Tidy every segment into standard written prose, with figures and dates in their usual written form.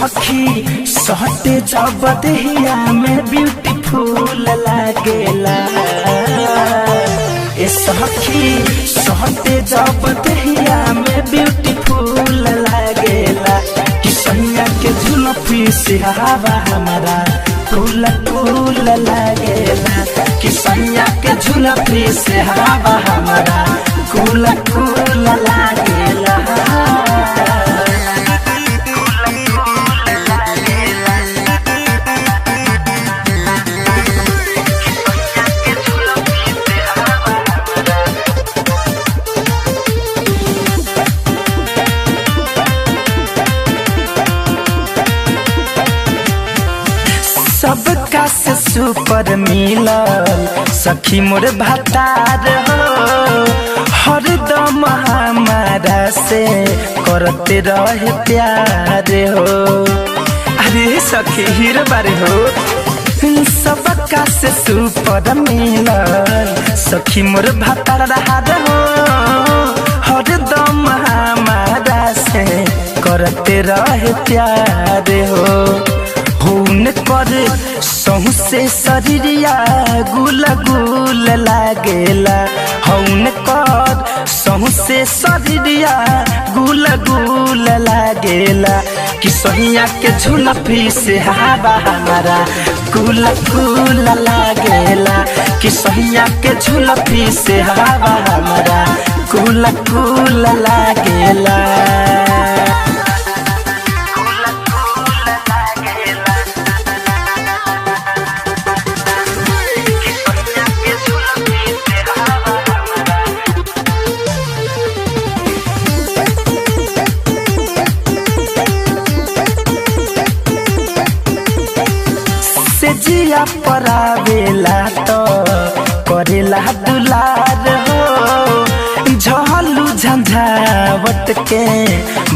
सखी सहते जब देहिया में ब्यूटीफुल लागेला। ए सखी सहते जब देहिया में ब्यूटीफुल लागेला। कि सैया के जुल्फी से हवा हमारा कूल कूल लागेला। कि सैया के जुल्फी से हवा हमारा कूल कूल लागेला। सबका से सुपर मिलल सखी मोर भतार हो। हरदम हमारा से करते रहे प्यार हो। अरे सखी हीरो बारे हो। सबका से सुपर मिलल सखी मोर भतार हो। हरदम हमारा से करते रहे प्यार हो। खून कर सहू से शरीरिया गुल गुल लागेला। हौन कर सहू से शरीरिया गुल गुल लागेला। कि सहिया के झुलफी से हवा हमारा गुल गुल लागेला। कि सहिया के झुलफी से हवा हमारा गुल गुल लागेला। जिया परावेला तो करेला दुलार हो। झलू झंझावट के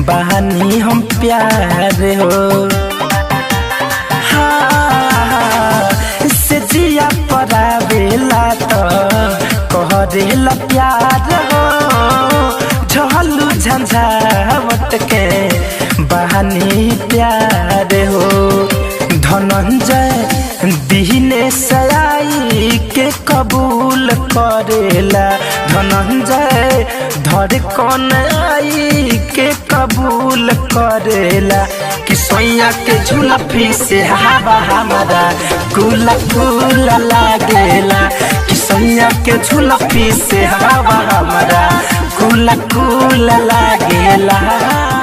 बहानी हम प्यार हो। हाँ से जिया परावेला तो करेला प्यार हो। झलू झंझावट के बहानी प्यार हो। धनंजय दीने सयाई के कबूल करेला। धनंजय धर कौन आई के कबूल करेला। कि सैया के झुलफी से हवा हमारा कुल कुल लागेला। कि सैया के झुलफी से हवा हमारा कुल कुल लागेला।